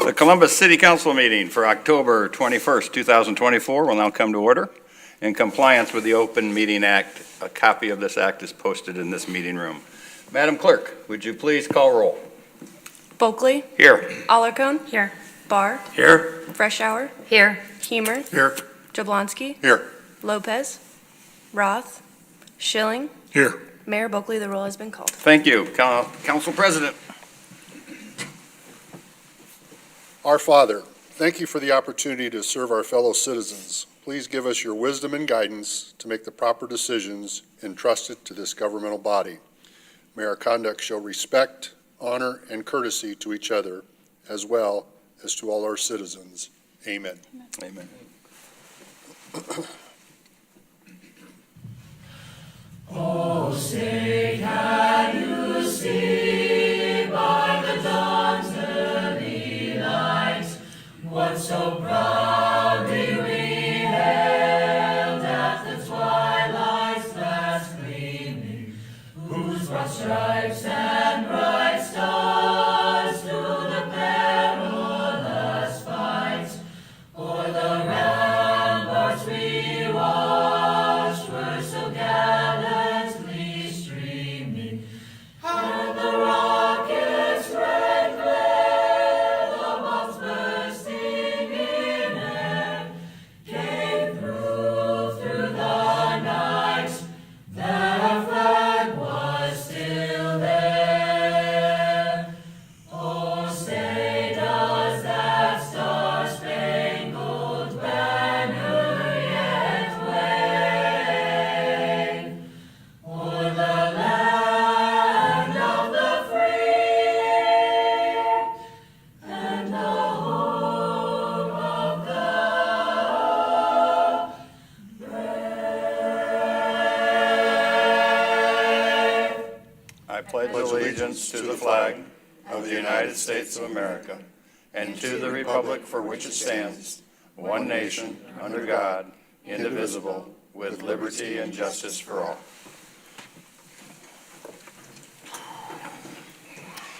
The Columbus City Council meeting for October 21st, 2024 will now come to order. In compliance with the Open Meeting Act, a copy of this act is posted in this meeting room. Madam Clerk, would you please call roll? Bulkley. Here. Alarcon. Here. Barr. Here. Freshour. Here. Hemer. Here. Jablonski. Here. Lopez. Roth. Schilling. Here. Mayor Bulkley, the roll has been called. Thank you. Council President. Our Father, thank you for the opportunity to serve our fellow citizens. Please give us your wisdom and guidance to make the proper decisions entrusted to this governmental body. May our conduct show respect, honor, and courtesy to each other, as well as to all our citizens. Amen. Amen. Oh, say can you see by the dawn's early light what so proudly we hailed at the twilight's last gleaming, whose broad stripes and bright stars through the perilous fight o'er the ramparts we watched were so gallantly streaming, and the rockets' red glare, the bombs bursting in air, came through the night, that our flag was still there. Oh, say does that star-spangled banner yet wave o'er the land of the free and the home of the brave? I pledge allegiance to the flag of the United States of America and to the republic for which it stands, one nation, under God, indivisible, with liberty and justice for all.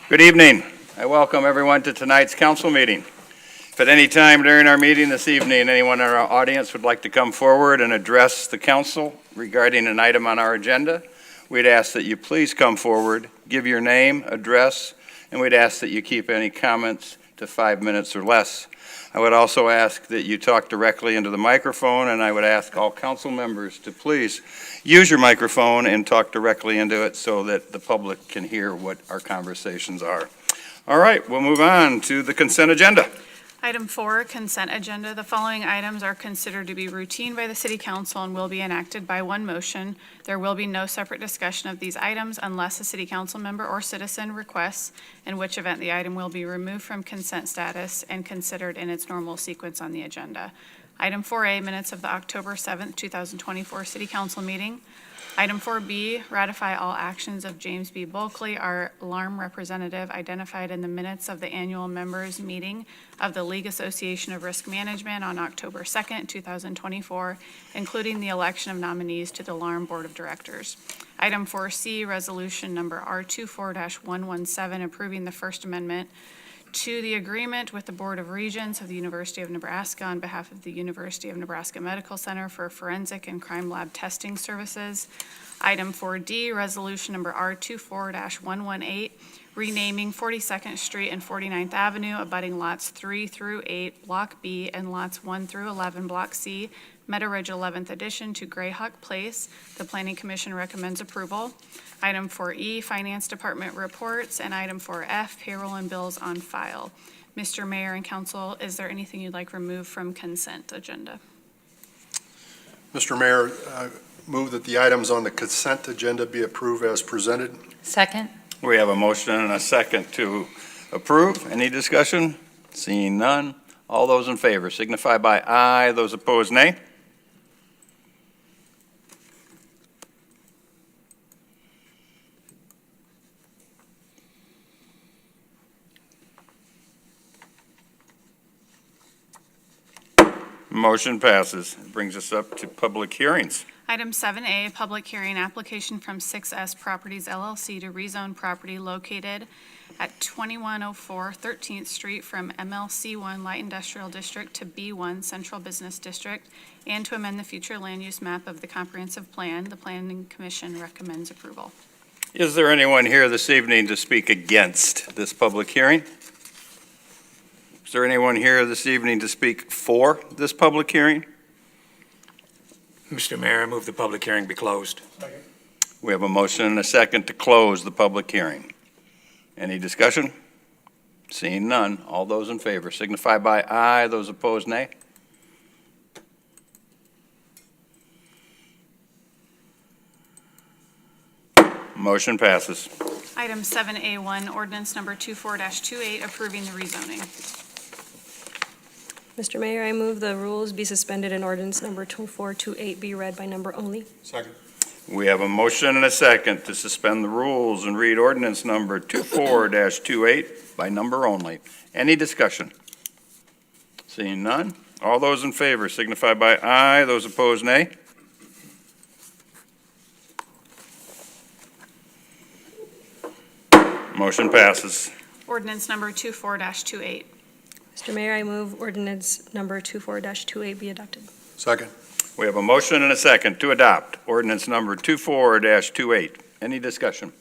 Good evening. I welcome everyone to tonight's council meeting. If at any time during our meeting this evening, anyone in our audience would like to come forward and address the council regarding an item on our agenda, we'd ask that you please come forward, give your name, address, and we'd ask that you keep any comments to 5 minutes or less. I would also ask that you talk directly into the microphone, and I would ask all council members to please use your microphone and talk directly into it so that the public can hear what our conversations are. All right, we'll move on to the consent agenda. Item 4, consent agenda. The following items are considered to be routine by the City Council and will be enacted by one motion. There will be no separate discussion of these items unless a City Council member or citizen requests, in which event the item will be removed from consent status and considered in its normal sequence on the agenda. Item 4A, minutes of the October 7th, 2024 City Council meeting. Item 4B, ratify all actions of James B. Bulkley, our alarm representative identified in the minutes of the annual members meeting of the League Association of Risk Management on October 2nd, 2024, including the election of nominees to the Alarm Board of Directors. Item 4C, resolution number R24-117, approving the First Amendment to the agreement with the Board of Regents of the University of Nebraska on behalf of the University of Nebraska Medical Center for forensic and crime lab testing services. Item 4D, resolution number R24-118, renaming 42nd Street and 49th Avenue, abutting lots 3 through 8, Block B, and lots 1 through 11, Block C, Meadow Ridge 11th Edition to Grayhawk Place. The Planning Commission recommends approval. Item 4E, Finance Department reports, and item 4F, payroll and bills on file. Mr. Mayor and Council, is there anything you'd like removed from consent agenda? Mr. Mayor, I move that the items on the consent agenda be approved as presented. Second. We have a motion and a second to approve. Any discussion? Seeing none. All those in favor signify by aye. Those opposed, nay. Motion passes. Brings us up to public hearings. Item 7A, public hearing, application from 6S Properties LLC to rezone property located at 2104 13th Street from MLC1 Light Industrial District to B1 Central Business District, and to amend the future land use map of the comprehensive plan. The Planning Commission recommends approval. Is there anyone here this evening to speak against this public hearing? Is there anyone here this evening to speak for this public hearing? Mr. Mayor, I move the public hearing be closed. We have a motion and a second to close the public hearing. Any discussion? Seeing none, all those in favor signify by aye, those opposed nay. Motion passes. Item 7A1, ordinance number 24-28, approving the rezoning. Mr. Mayor, I move the rules be suspended and ordinance number 2428 be read by number only. Second. We have a motion and a second to suspend the rules and read ordinance number 24-28 by number only. Any discussion? Seeing none, all those in favor signify by aye, those opposed nay. Motion passes. Ordinance number 24-28. Mr. Mayor, I move ordinance number 24-28 be adopted. Second. We have a motion and a second to adopt ordinance number 24-28. Any discussion?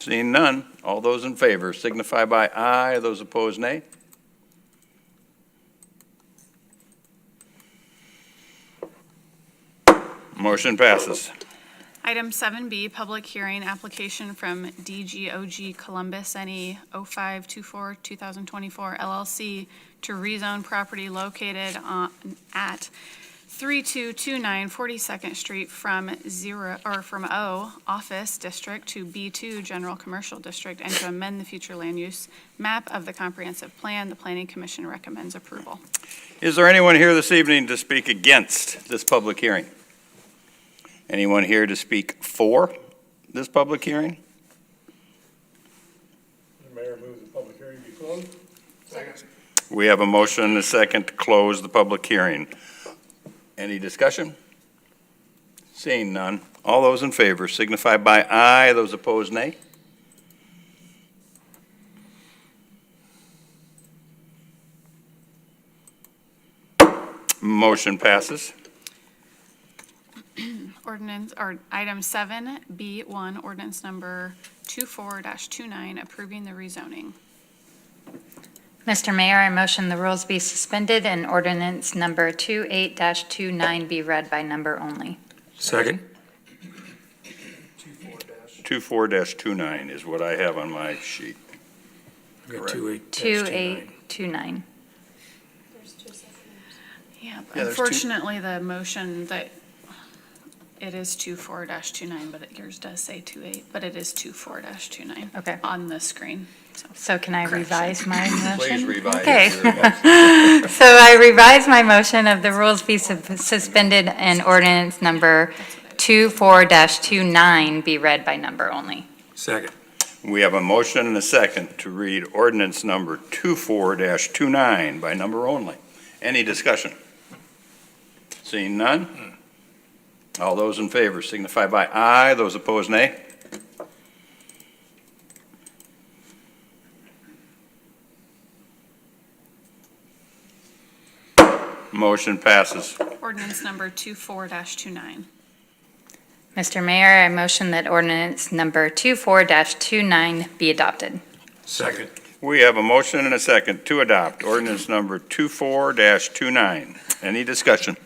Seeing none, all those in favor signify by aye, those opposed nay. Motion passes. Item 7B, public hearing, application from DGOG Columbus NE 0524-2024 LLC to rezone property located at 3229 42nd Street from O Office District to B2 General Commercial District, and to amend the future land use map of the comprehensive plan. The Planning Commission recommends approval. Is there anyone here this evening to speak against this public hearing? Anyone here to speak for this public hearing? The mayor moves the public hearing be closed. Second. We have a motion and a second to close the public hearing. Any discussion? Seeing none, all those in favor signify by aye, those opposed nay. Motion passes. Ordinance, or item 7B1, ordinance number 24-29, approving the rezoning. Mr. Mayor, I motion the rules be suspended and ordinance number 28-29 be read by number only. Second. 24-29 is what I have on my sheet. We got Correct. 28-29. 2829. Yeah, but Yeah, there's two- unfortunately, the motion that, it is 24-29, but yours does say 28, but it is 24-29 Okay. on the screen. So can I revise my motion? Please revise Okay. your motion. So I revise my motion of the rules be suspended and ordinance number 24-29 be read by number only. Second. We have a motion and a second to read ordinance number 24-29 by number only. Any discussion? Seeing none? All those in favor signify by aye, those opposed nay. Motion passes. Ordinance number 24-29. Mr. Mayor, I motion that ordinance number 24-29 be adopted. Second. We have a motion and a second to adopt ordinance number 24-29. Any discussion?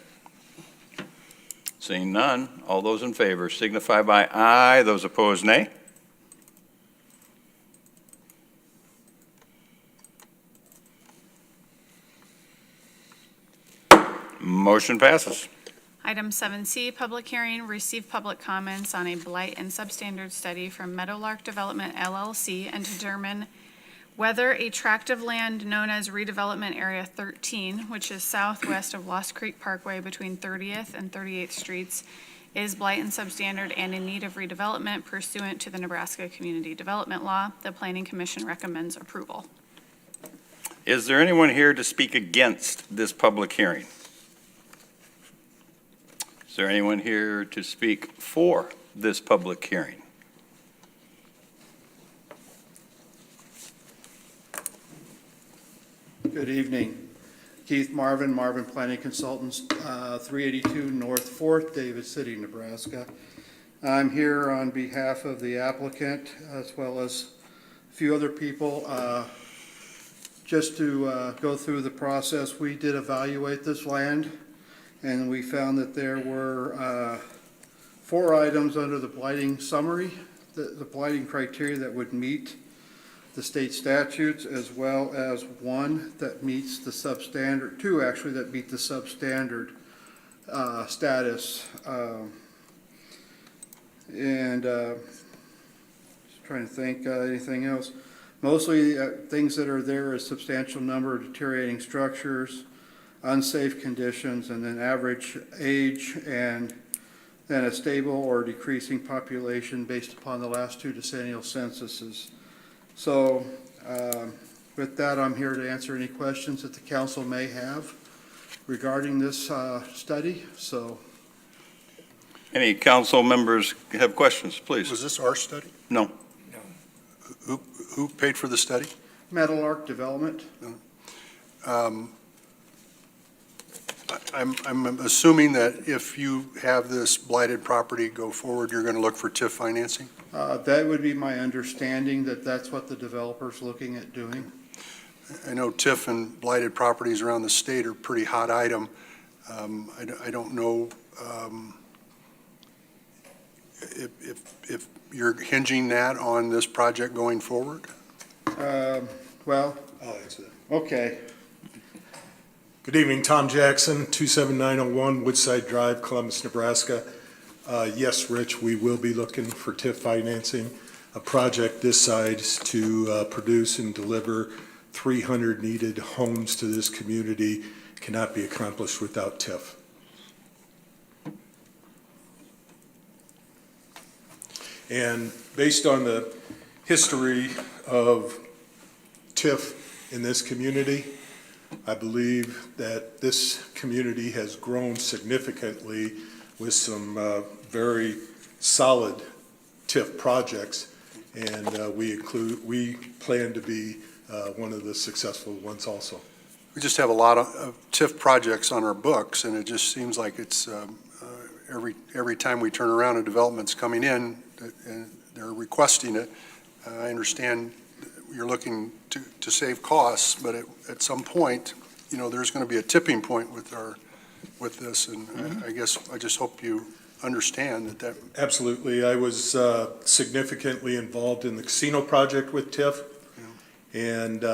Seeing none, all those in favor signify by aye, those opposed nay. Motion passes. Item 7C, public hearing, receive public comments on a blight and substandard study from Meadowlark Development LLC and determine whether a tract of land known as redevelopment area 13, which is southwest of Lost Creek Parkway between 30th and 38th Streets, is blight and substandard and in need of redevelopment pursuant to the Nebraska Community Development Law. The Planning Commission recommends approval. Is there anyone here to speak against this public hearing? Is there anyone here to speak for this public hearing? Good evening. Keith Marvin, Marvin Planning Consultants, 382 North 4th, Davis City, Nebraska. I'm here on behalf of the applicant as well as a few other people. Just to go through the process, we did evaluate this land, and we found that there were 4 items under the blighting summary, the blighting criteria that would meet the state statutes, as well as 1 that meets the substandard, 2 actually that meet the substandard status. Just trying to think anything else. Mostly things that are there is substantial number of deteriorating structures, unsafe conditions, and then average age, and then a stable or decreasing population based upon the last 2 decennial censuses. So with that, I'm here to answer any questions that the council may have regarding this study. So, Any council members have questions, please? Was this our study? No. Who paid for the study? Metal Arc Development. I'm assuming that if you have this blighted property go forward, you're going to look for TIF financing? That would be my understanding, that that's what the developer's looking at doing. I know TIF and blighted properties around the state are a pretty hot item. I don't know if you're hinging that on this project going forward? Well, I'll answer that. okay. Good evening, Tom Jackson, 27901 Woodside Drive, Columbus, Nebraska. Yes, Rich, we will be looking for TIF financing. A project this size to produce and deliver 300 needed homes to this community cannot be accomplished without TIF. And based on the history of TIF in this community, I believe that this community has grown significantly with some very solid TIF projects, and we plan to be one of the successful ones also. We just have a lot of TIF projects on our books, and it just seems like it's every time we turn around, a development's coming in, and they're requesting it. I understand you're looking to save costs, but at some point, you know, there's going to be a tipping point with this, and I guess I just hope you understand that. Absolutely. I was significantly involved in the casino project with TIF, and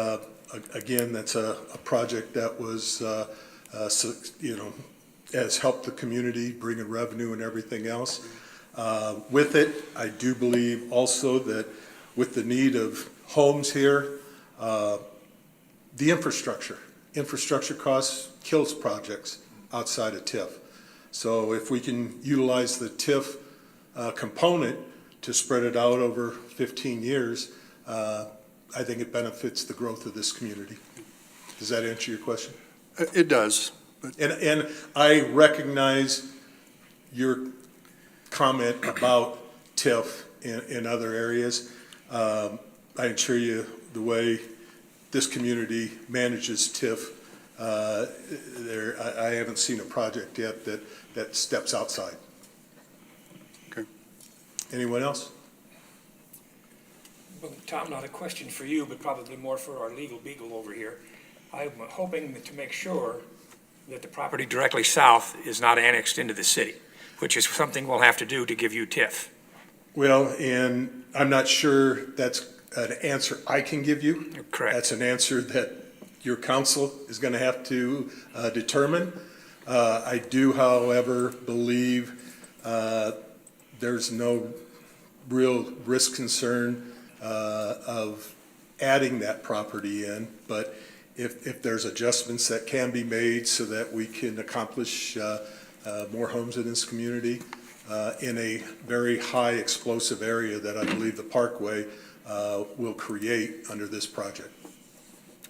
again, that's a project that was, has helped the community bring in revenue and everything else. With it, I do believe also that with the need of homes here, the infrastructure costs kills projects outside of TIF. So if we can utilize the TIF component to spread it out over 15 years, I think it benefits the growth of this community. Does that answer your question? It does. And I recognize your comment about TIF in other areas. I assure you, the way this community manages TIF, I haven't seen a project yet that steps outside. Okay. Anyone else? Well, Tom, not a question for you, but probably more for our legal beagle over here. I'm hoping to make sure that the property directly south is not annexed into the city, which is something we'll have to do to give you TIF. Well, and I'm not sure that's an answer I can give you. Correct. That's an answer that your council is going to have to determine. I do, however, believe there's no real risk concern of adding that property in, but if there's adjustments that can be made so that we can accomplish more homes in this community in a very high explosive area that I believe the Parkway will create under this project.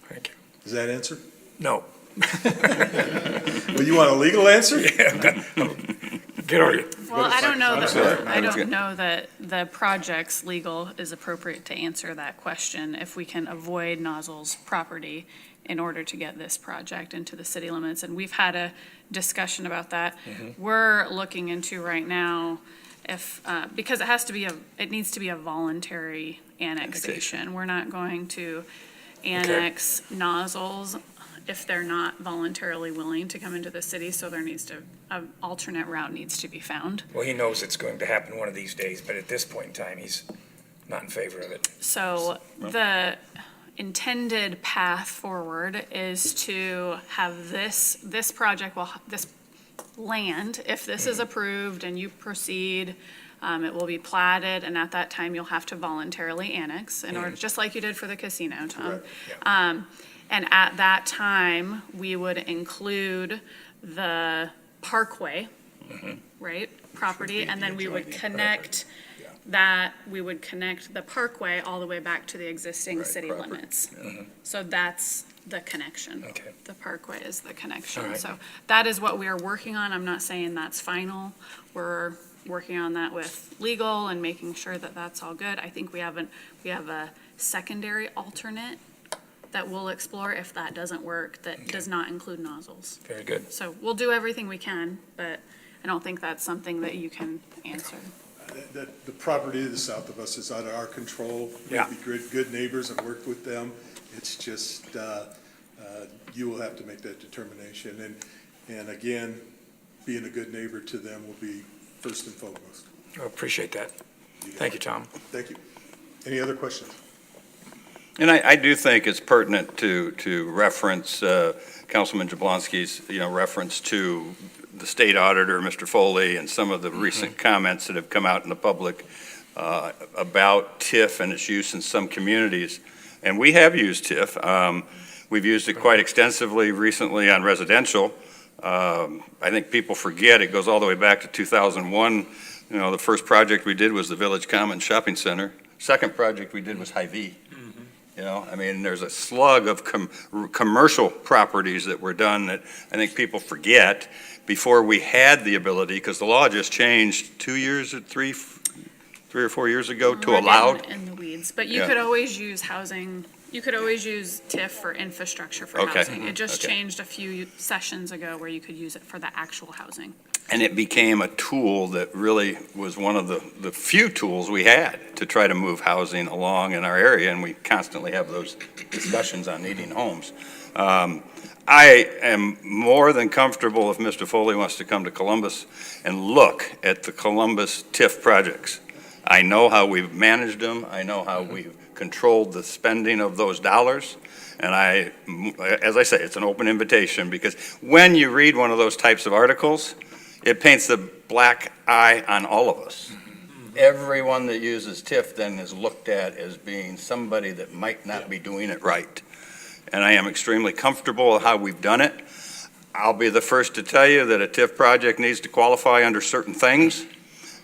Thank you. Does that answer? No. Well, you want a legal answer? Yeah, Get over Well, I don't know sorry. that, I That's don't good. know that the project's legal is appropriate to answer that question, if we can avoid Nozzle's property in order to get this project into the city limits, and we've had a discussion about that. We're looking into right now if, because it has to be it needs to be a voluntary annexation. We're not going to annex Nozzles if they're not voluntarily willing to come into the city, so there needs to, an alternate route needs to be found. Well, he knows it's going to happen one of these days, but at this point in time, he's not in favor of it. So the intended path forward is to have this project, this land, if this is approved and you proceed, it will be platted, and at that time, you'll have to voluntarily annex in order, just like you did for the casino, Tom. And at that time, we would include the parkway, right, property, and then we would connect the parkway all the way back to the existing Right, city proper. limits. So that's the connection. Okay. The parkway is the All connection. right. So that is what we are working on. I'm not saying that's final. We're working on that with legal and making sure that that's all good. I think we have a secondary alternate that we'll explore if that doesn't work, that does not include Nozzles. Very good. So we'll do everything we can, but I don't think that's something that you can answer. The property to the south of us is out of our control. Yeah. We'd be good neighbors and worked with them. It's just, you will have to make that determination. And again, being a good neighbor to them will be first and foremost. I appreciate that. Thank you, Tom. Thank you. Any other questions? And I do think it's pertinent to reference Councilman Jablonski's, reference to the state auditor, Mr. Foley, and some of the recent comments that have come out in the public about TIF and its use in some communities. And we have used TIF. We've used it quite extensively recently on residential. I think people forget, it goes all the way back to 2001. The first project we did was the Village Commons Shopping Center. Second project we did was Hy-Vee. There's a slug of commercial properties that were done that I think people forget before we had the ability, because the law just changed 2 years or three or 4 years ago to We're allow. getting in the weeds, but you Yeah. could always use housing, you could always use TIF for infrastructure for Okay. housing. It just Okay. changed a few sessions ago where you could use it for the actual housing. And it became a tool that really was one of the few tools we had to try to move housing along in our area, and we constantly have those discussions on needing homes. I am more than comfortable if Mr. Foley wants to come to Columbus and look at the Columbus TIF projects. I know how we've managed them. I know how we've controlled the spending of those dollars. And as I say, it's an open invitation, because when you read one of those types of articles, it paints the black eye on all of us. Everyone that uses TIF then is looked at as being somebody that might not be doing it right. And I am extremely comfortable with how we've done it. I'll be the first to tell you that a TIF project needs to qualify under certain things.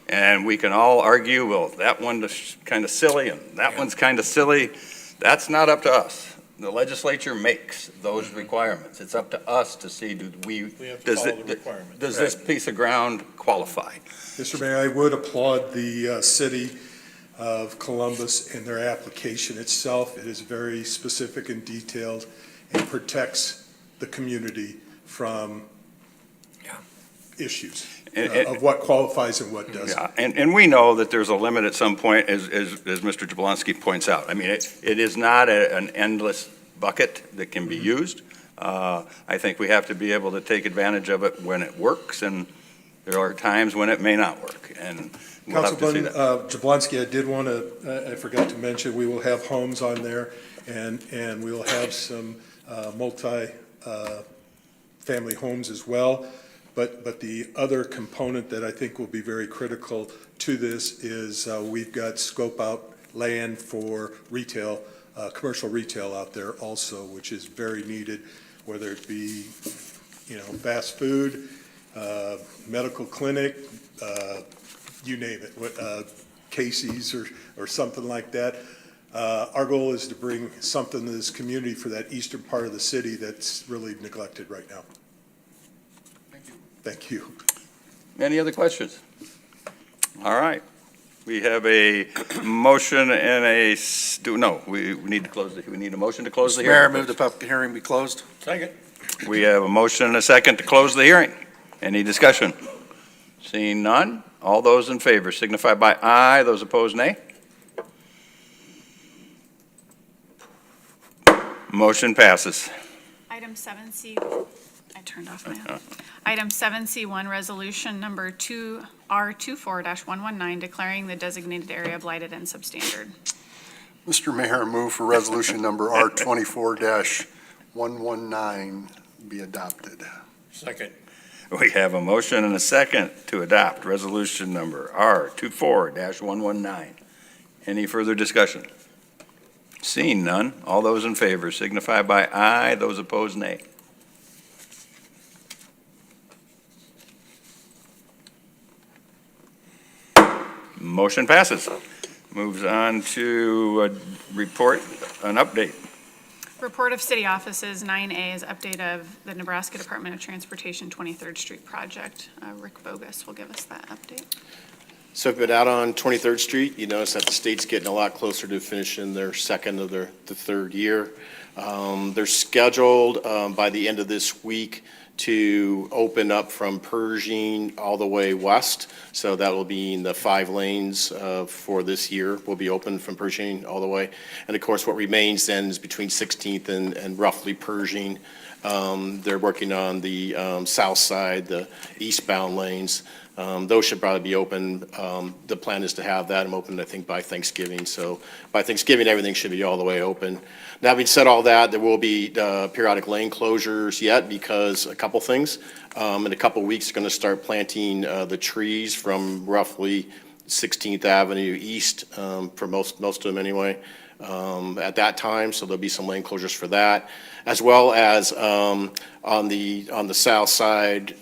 And we can all argue, well, that one's kind of silly and that one's kind of silly. That's not up to us. The legislature makes those requirements. It's up to us to see, does this piece of ground qualify? Mr. Mayor, I would applaud the city of Columbus in their application itself. It is very specific and detailed and protects the community from issues of what qualifies and what doesn't. Yeah, and we know that there's a limit at some point, as Mr. Jablonski points out. I mean, it is not an endless bucket that can be used. I think we have to be able to take advantage of it when it works, and there are times when it may not work, and we'll have to see Councilman that. Jablonski, I did want to, I forgot to mention, we will have homes on there, and we will have some multi-family homes as well. But the other component that I think will be very critical to this is we've got scope out land for retail, commercial retail out there also, which is very needed, whether it be, fast food, medical clinic, you name it, Casey's or something like that. Our goal is to bring something to this community for that eastern part of the city that's really neglected right now. Thank you. Any other questions? All right. We have a motion and we need to close we need a motion to close the hearing. Mayor, I move the public hearing be closed. Second. We have a motion and a second to close the hearing. Any discussion? Seeing none, all those in favor signify by aye, those opposed nay. Motion passes. Item 7C, I turned off my, item 7C1, resolution number R24-119, declaring the designated area blighted and substandard. Mr. Mayor, I move for resolution number R24-119 be adopted. Second. We have a motion and a second to adopt resolution number R24-119. Any further discussion? Seeing none, all those in favor signify by aye, those opposed nay. Motion passes. Moves on to a report, an update. Report of city offices, 9A is update of the Nebraska Department of Transportation 23rd Street project. Rick Bogus will give us that update. So if you've been out on 23rd Street, you notice that the state's getting a lot closer to finishing their second of the third year. They're scheduled by the end of this week to open up from Pershing all the way west. So that will be in the 5 lanes for this year will be open from Pershing all the way. And of course, what remains then is between 16th and roughly Pershing. They're working on the south side, the eastbound lanes. Those should probably be open. The plan is to have that open, I think, by Thanksgiving. So by Thanksgiving, everything should be all the way open. Now, having said all that, there will be periodic lane closures yet because a couple things. In a couple weeks, they're going to start planting the trees from roughly 16th Avenue East, for most of them anyway, at that time. So there'll be some lane closures for that, as well as on the south side,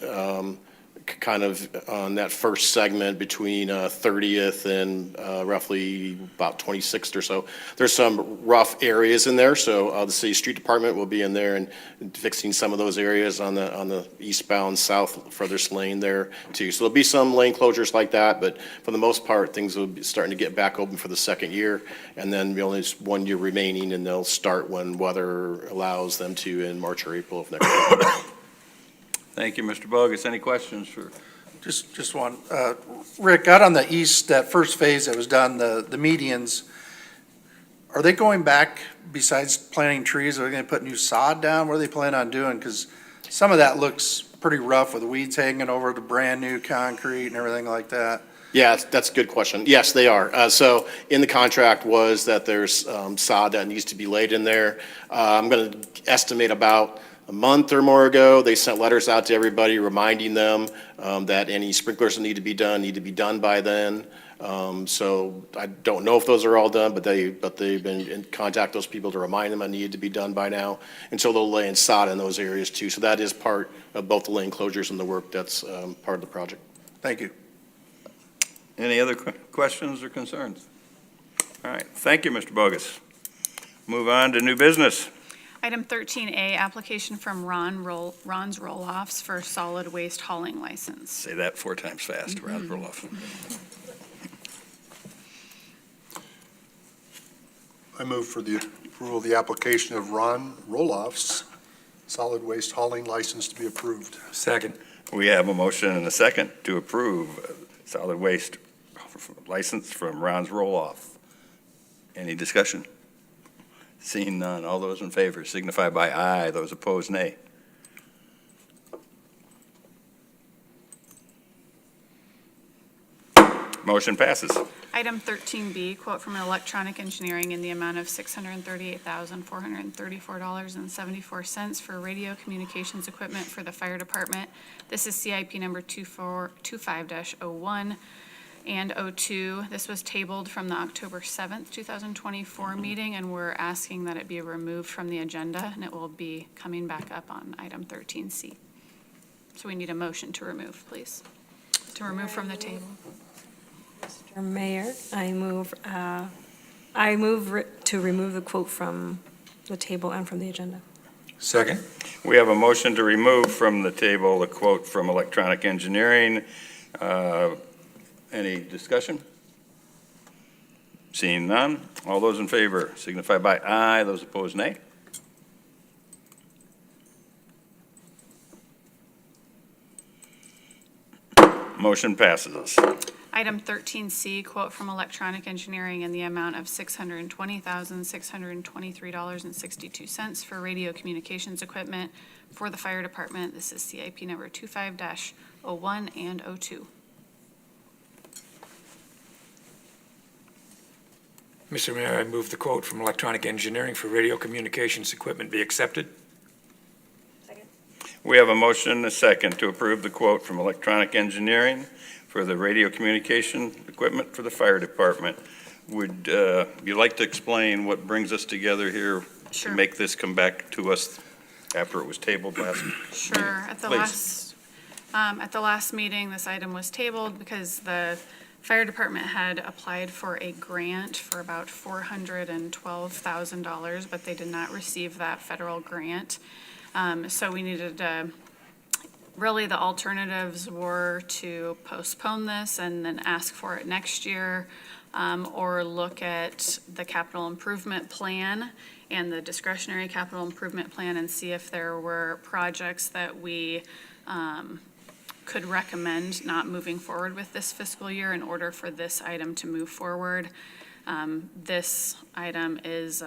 kind of on that first segment between 30th and roughly about 26th or so. There's some rough areas in there, so the city street department will be in there and fixing some of those areas on the eastbound south furthest lane there too. So there'll be some lane closures like that, but for the most part, things will be starting to get back open for the second year, and then we only have 1 year remaining, and they'll start when weather allows them to in March or April of next year. Thank you, Mr. Bogus. Any questions for? Just one. Rick, out on the east, that first phase that was done, the medians, are they going back besides planting trees? Are they going to put new sod down? What are they planning on doing? Because some of that looks pretty rough with weeds hanging over the brand new concrete and everything like that. Yeah, that's a good question. Yes, they are. So in the contract was that there's sod that needs to be laid in there. I'm going to estimate about a month or more ago, they sent letters out to everybody reminding them that any sprinklers that need to be done by then. So I don't know if those are all done, but they've been in contact with those people to remind them that needed to be done by now. And so they'll lay in sod in those areas too. So that is part of both the lane closures and the work that's part of the project. Thank you. Any other questions or concerns? All right, thank you, Mr. Bogus. Move on to new business. Item 13A, application from Ron's Roll-Offs for solid waste hauling license. Say that 4 times fast, Ron Roloff. I move for the approval of the application of Ron Roloff's solid waste hauling license to be approved. Second. We have a motion and a second to approve solid waste license from Ron's Roll-Off. Any discussion? Seeing none, all those in favor signify by aye, those opposed nay. Motion passes. Item 13B, quote from Electronic Engineering in the amount of $638,434.74 for radio communications equipment for the fire department. This is CIP number 25-01 and 02. This was tabled from the October 7th, 2024 meeting, and we're asking that it be removed from the agenda, and it will be coming back up on item 13C. So we need a motion to remove, please. To remove from the table. Mr. Mayor, I move to remove the quote from the table and from the agenda. Second. We have a motion to remove from the table the quote from Electronic Engineering Any discussion? Seeing none, all those in favor signify by aye, those opposed nay. Motion passes. Item 13C, quote from Electronic Engineering in the amount of $620,623.62 for radio communications equipment for the fire department. This is CIP number 25-01 and 02. Mr. Mayor, I move the quote from Electronic Engineering for radio communications equipment be accepted. We have a motion and a second to approve the quote from Electronic Engineering for the radio communication equipment for the fire department. Would you like to explain what brings us together here to Sure. make this come back to us after it was tabled last? Sure. Please. At the last meeting, this item was tabled because the fire department had applied for a grant for about $412,000, but they did not receive that federal grant. So we needed to, really the alternatives were to postpone this and then ask for it next year, or look at the capital improvement plan and the discretionary capital improvement plan and see if there were projects that we could recommend not moving forward with this fiscal year in order for this item to move forward. This item is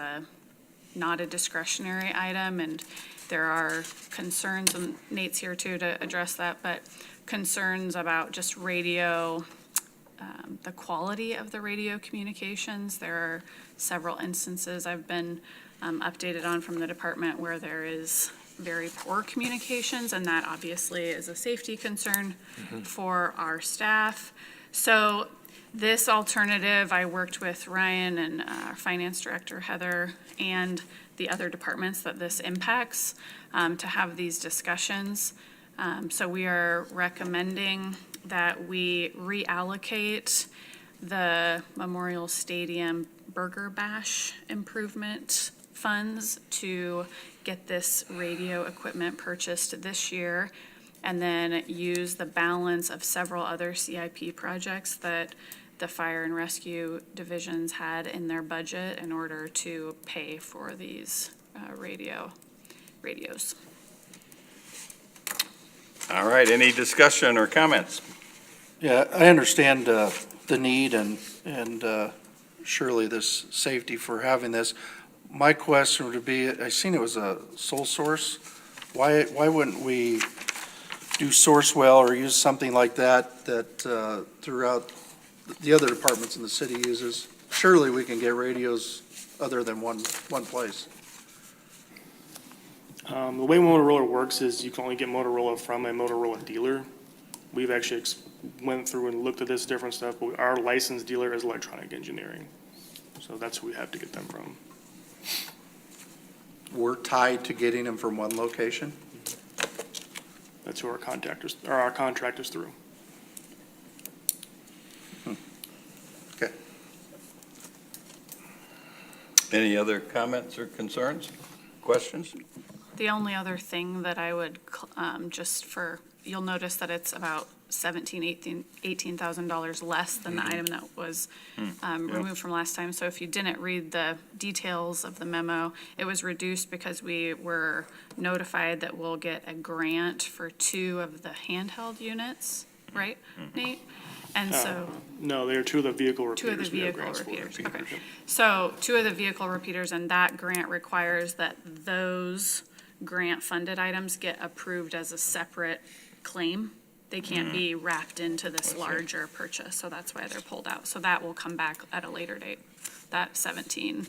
not a discretionary item, and there are concerns, and Nate's here too to address that, but concerns about just radio, the quality of the radio communications. There are several instances I've been updated on from the department where there is very poor communications, and that obviously is a safety concern for our staff. So this alternative, I worked with Ryan and our finance director, Heather, and the other departments that this impacts to have these discussions. So we are recommending that we reallocate the Memorial Stadium Burger Bash improvement funds to get this radio equipment purchased this year, and then use the balance of several other CIP projects that the fire and rescue divisions had in their budget in order to pay for these radios. All right, any discussion or comments? Yeah, I understand the need and surely this safety for having this. My question would be, I seen it was a sole source. Why wouldn't we do Sourcewell or use something like that throughout the other departments in the city uses? Surely we can get radios other than one place. The way Motorola works is you can only get Motorola from a Motorola dealer. We've actually went through and looked at this different stuff, but our licensed dealer is Electronic Engineering. So that's who we have to get them from. We're tied to getting them from one location? That's who our contract is through. Okay. Any other comments or concerns, questions? The only other thing that I would, you'll notice that it's about $18,000 less than the item that was removed from last time. So if you didn't read the details of the memo, it was reduced because we were notified that we'll get a grant for 2 of the handheld units, right, Nate? And so. No, they are 2 of the vehicle repeaters. 2 of the we have vehicle grants for. repeaters, okay. So 2 of the vehicle repeaters, and that grant requires that those grant-funded items get approved as a separate claim. They can't be wrapped into this larger purchase, so that's why they're pulled out. So that will come back at a later date, that 17,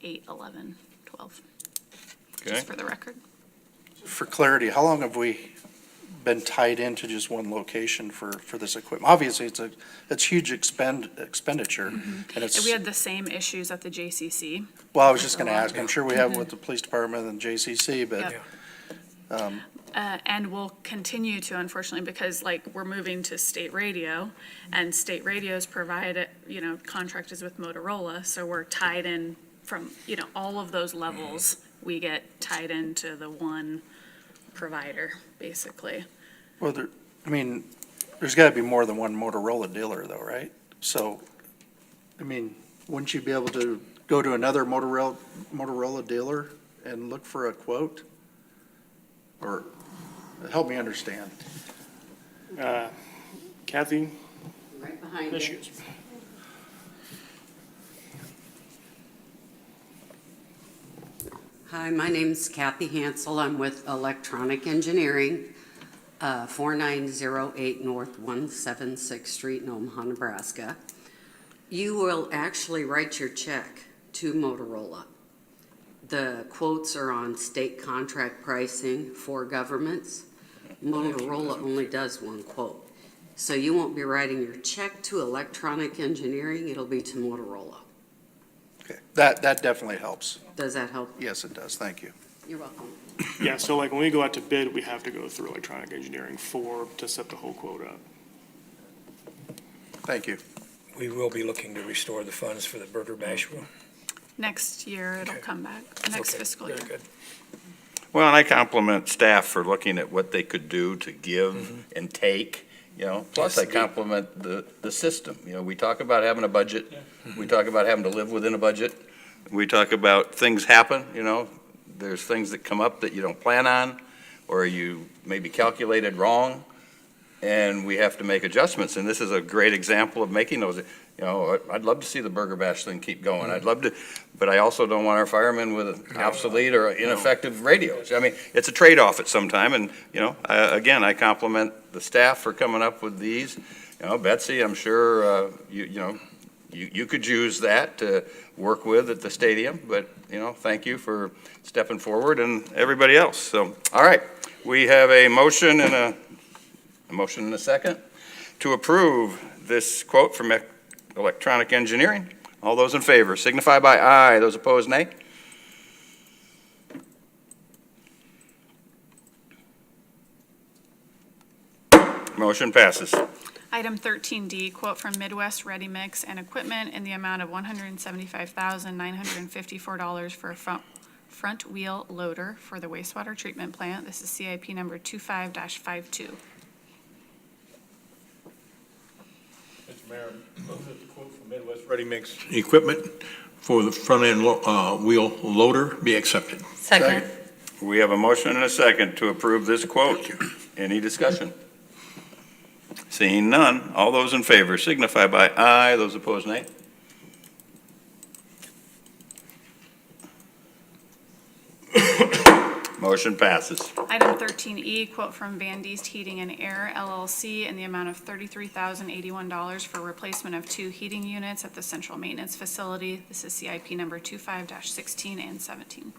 8, 11, 12, Okay. just for the record. For clarity, how long have we been tied into just one location for this equipment? Obviously, it's huge expenditure, and it's, We had the same issues at the JCC. well, I was just gonna ask, I'm sure we have it with the police department and JCC, but, And we'll continue to, unfortunately, because we're moving to state radio, and state radios provide, contractors with Motorola, so we're tied in from, all of those levels, we get tied into the one provider, basically. well, There's got to be more than one Motorola dealer though, right? So, I mean, wouldn't you be able to go to another Motorola dealer and look for a quote? Or, help me understand. Kathy? Right behind There she you. is. Hi, my name's Kathy Hansel. I'm with Electronic Engineering, 4908 North 176th Street in Omaha, Nebraska. You will actually write your check to Motorola. The quotes are on state contract pricing for governments. Motorola only does one quote. So you won't be writing your check to Electronic Engineering, it'll be to Motorola. Okay, that definitely helps. Does that help? Yes, it does. Thank you. You're welcome. Yeah, so like when we go out to bid, we have to go through electronic engineering to set the whole quote up. Thank you. We will be looking to restore the funds for the Burger Bash. Next year, it'll Okay. come back, next Okay, fiscal year. very good. Well, and I compliment staff for looking at what they could do to give and take, you know. Plus, I compliment the system. You know, we talk about having a budget. We talk about having to live within a budget. We talk about things happen, you know. There's things that come up that you don't plan on, or you maybe calculated wrong, and we have to make adjustments. And this is a great example of making those. You know, I'd love to see the Burger Bash thing keep going. I'd love to, but I also don't want our firemen with obsolete or ineffective radios. I mean, it's a trade-off at some time, and, you know, again, I compliment the staff for coming up with these. You know, Betsy, I'm sure, you could use that to work with at the stadium, but, you know, thank you for stepping forward and everybody else. So, all right, we have a motion and a second to approve this quote from Electronic Engineering. All those in favor signify by aye. Those opposed, nay. Motion passes. Item 13D, quote from Midwest Ready Mix and Equipment in the amount of $175,954 for a front wheel loader for the wastewater treatment plant. This is CIP number 25-52. Mr. Mayor, move that the quote from Midwest Ready Mix Equipment for the front-end wheel loader be accepted. Second. We have a motion and a second to approve this quote. Any discussion? Seeing none, all those in favor signify by aye. Those opposed, nay. Motion passes. Item 13E, quote from Van Diest Heating and Air LLC in the amount of $33,081 for replacement of 2 heating units at the central maintenance facility. This is CIP number 25-16 and 17.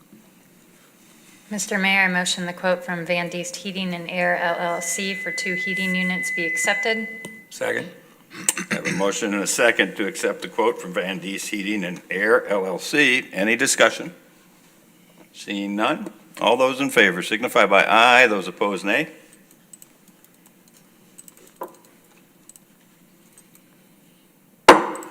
Mr. Mayor, I motion the quote from Van Diest Heating and Air LLC for 2 heating units be accepted. Second. I have a motion and a second to accept the quote from Van Diest Heating and Air LLC. Any discussion? Seeing none, all those in favor signify by aye. Those opposed, nay.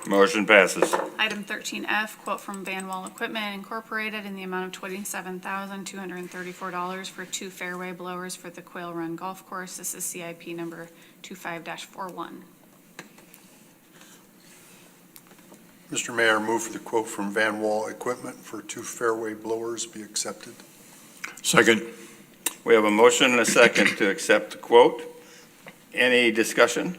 Motion passes. Item 13F, quote from Van Wall Equipment Incorporated in the amount of $27,234 for 2 fairway blowers for the Quail Run Golf Course. This is CIP number 25-41. Mr. Mayor, move for the quote from Van Wall Equipment for 2 fairway blowers be accepted. Second. We have a motion and a second to accept the quote. Any discussion?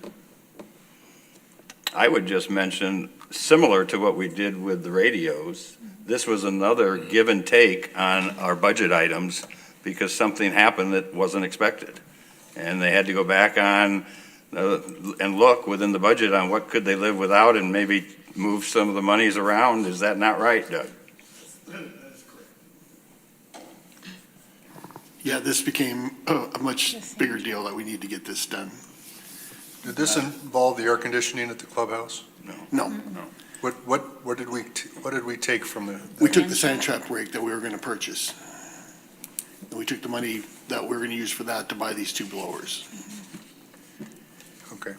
I would just mention, similar to what we did with the radios, this was another give and take on our budget items because something happened that wasn't expected. And they had to go back on and look within the budget on what could they live without and maybe move some of the monies around. Is that not right, Doug? Yeah, this became a much bigger deal that we need to get this done. Did this involve the air conditioning at the clubhouse? No, What did we take from the? we took the sand trap rake that we were going to purchase. And we took the money that we we're going to use for that to buy these 2 blowers. Okay.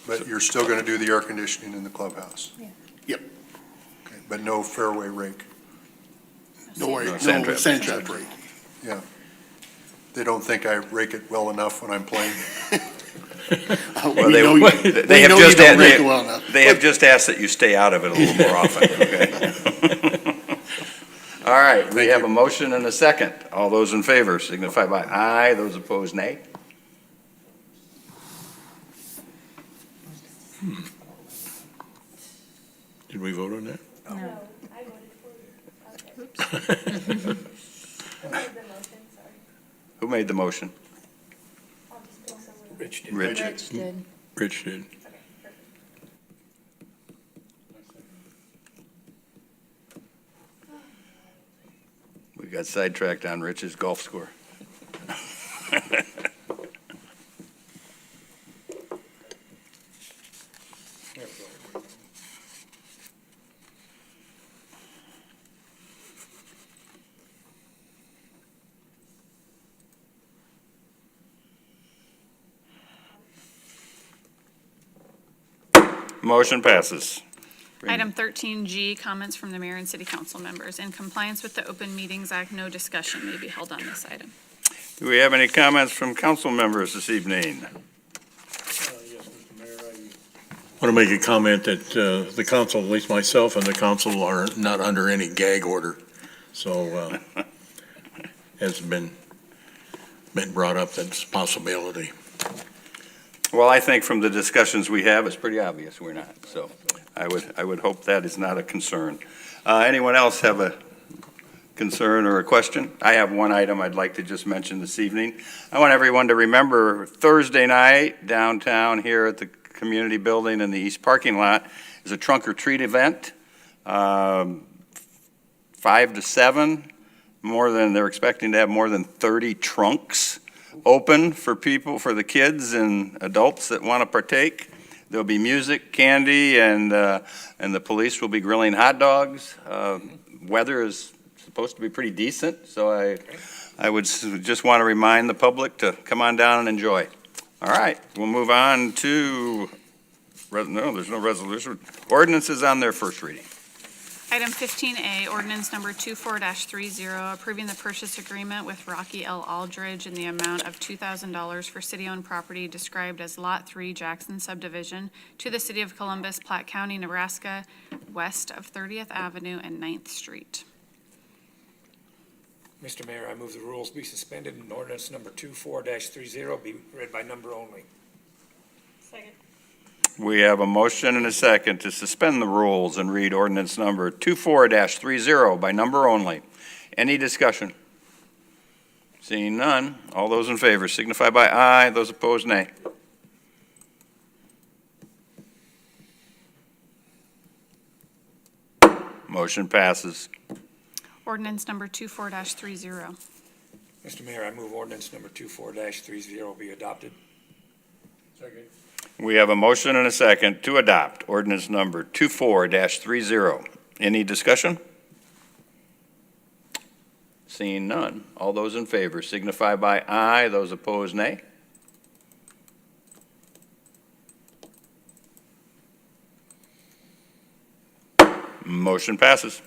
But you're still going to do the air conditioning in the clubhouse? Yep. Okay, but no fairway rake? No worry, No, no sand trap. sand trap rake. Yeah. They don't think I rake it well enough when I'm playing? Well, We know you- they we have know just you don't they- rake well enough. They have just asked that you stay out of it a little more often, okay? All right, we have a motion and a second. All those in favor signify by aye, those opposed nay. Did we vote on that? No. I voted for you. Who made the motion? Rich did. Rich. Rich did. Rich did. We got sidetracked on Rich's golf score. Motion passes. Item 13G, comments from the mayor and city council members. In compliance with the Open Meetings Act, no discussion may be held on this item. Do we have any comments from council members this evening? Want to make a comment that the council, at least myself and the council, are not under any gag order. So has been brought up, that's a possibility. Well, I think from the discussions we have, it's pretty obvious we're not. So I would hope that is not a concern. Anyone else have a concern or a question? I have one item I'd like to just mention this evening. I want everyone to remember Thursday night downtown here at the community building in the east parking lot is a trunk or treat event, 5 to 7. They're expecting to have more than 30 trunks open for people, for the kids and adults that want to partake. There'll be music, candy, and the police will be grilling hot dogs. Weather is supposed to be pretty decent, so I would just want to remind the public to come on down and enjoy. All right, we'll move on to, no, there's no resolution. Ordinances on their first reading. Item 15A, ordinance number 24-30, approving the purchase agreement with Rocky L. Aldridge in the amount of $2,000 for city-owned property described as Lot 3 Jackson subdivision to the city of Columbus, Platte County, Nebraska, west of 30th Avenue and 9th Street. Mr. Mayor, I move the rules be suspended and ordinance number 24-30 be read by number only. Second. We have a motion and a second to suspend the rules and read ordinance number 24-30 by number only. Any discussion? Seeing none, all those in favor signify by aye, those opposed nay. Motion passes. Ordinance number 24-30. Mr. Mayor, I move ordinance number 24-30 be adopted. Second. We have a motion and a second to adopt ordinance number 24-30. Any discussion? Seeing none, all those in favor signify by aye, those opposed nay. Motion passes.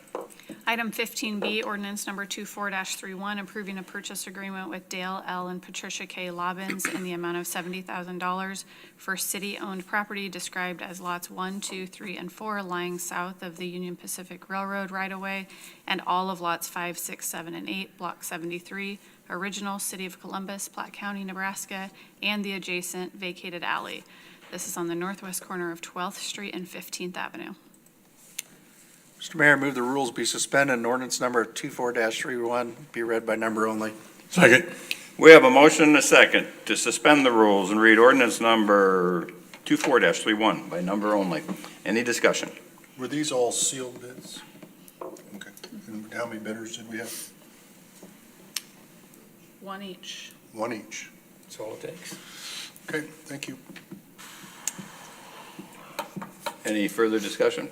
Item 15B, ordinance number 24-31, approving a purchase agreement with Dale L. and Patricia K. Lobbins in the amount of $70,000 for city-owned property described as lots 1, 2, 3, and 4 lying south of the Union Pacific Railroad right-of-way and all of lots 5, 6, 7, and 8, Block 73, original City of Columbus, Platte County, Nebraska, and the adjacent vacated alley. This is on the northwest corner of 12th Street and 15th Avenue. Mr. Mayor, move the rules be suspended and ordinance number 24-31 be read by number only. Second. We have a motion and a second to suspend the rules and read ordinance number 24-31 by number only. Any discussion? Were these all sealed bids? Okay. And how many bidders did we have? One each. One each. That's all it takes. Okay, thank you. Any further discussion?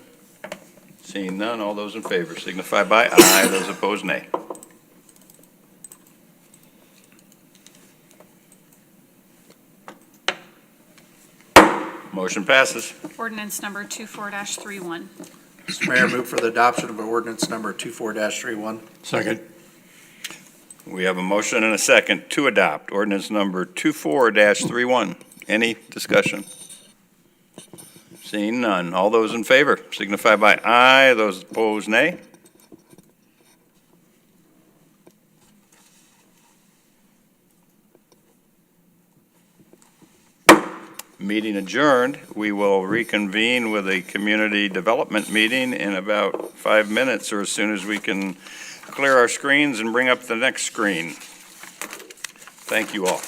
Seeing none, all those in favor signify by aye, those opposed nay. Motion passes. Ordinance number 24-31. Mr. Mayor, move for the adoption of ordinance number 24-31. Second. We have a motion and a second to adopt ordinance number 24-31. Any discussion? Seeing none. All those in favor signify by aye. Those opposed, nay. Meeting adjourned. We will reconvene with a community development meeting in about 5 minutes, or as soon as we can clear our screens and bring up the next screen. Thank you all.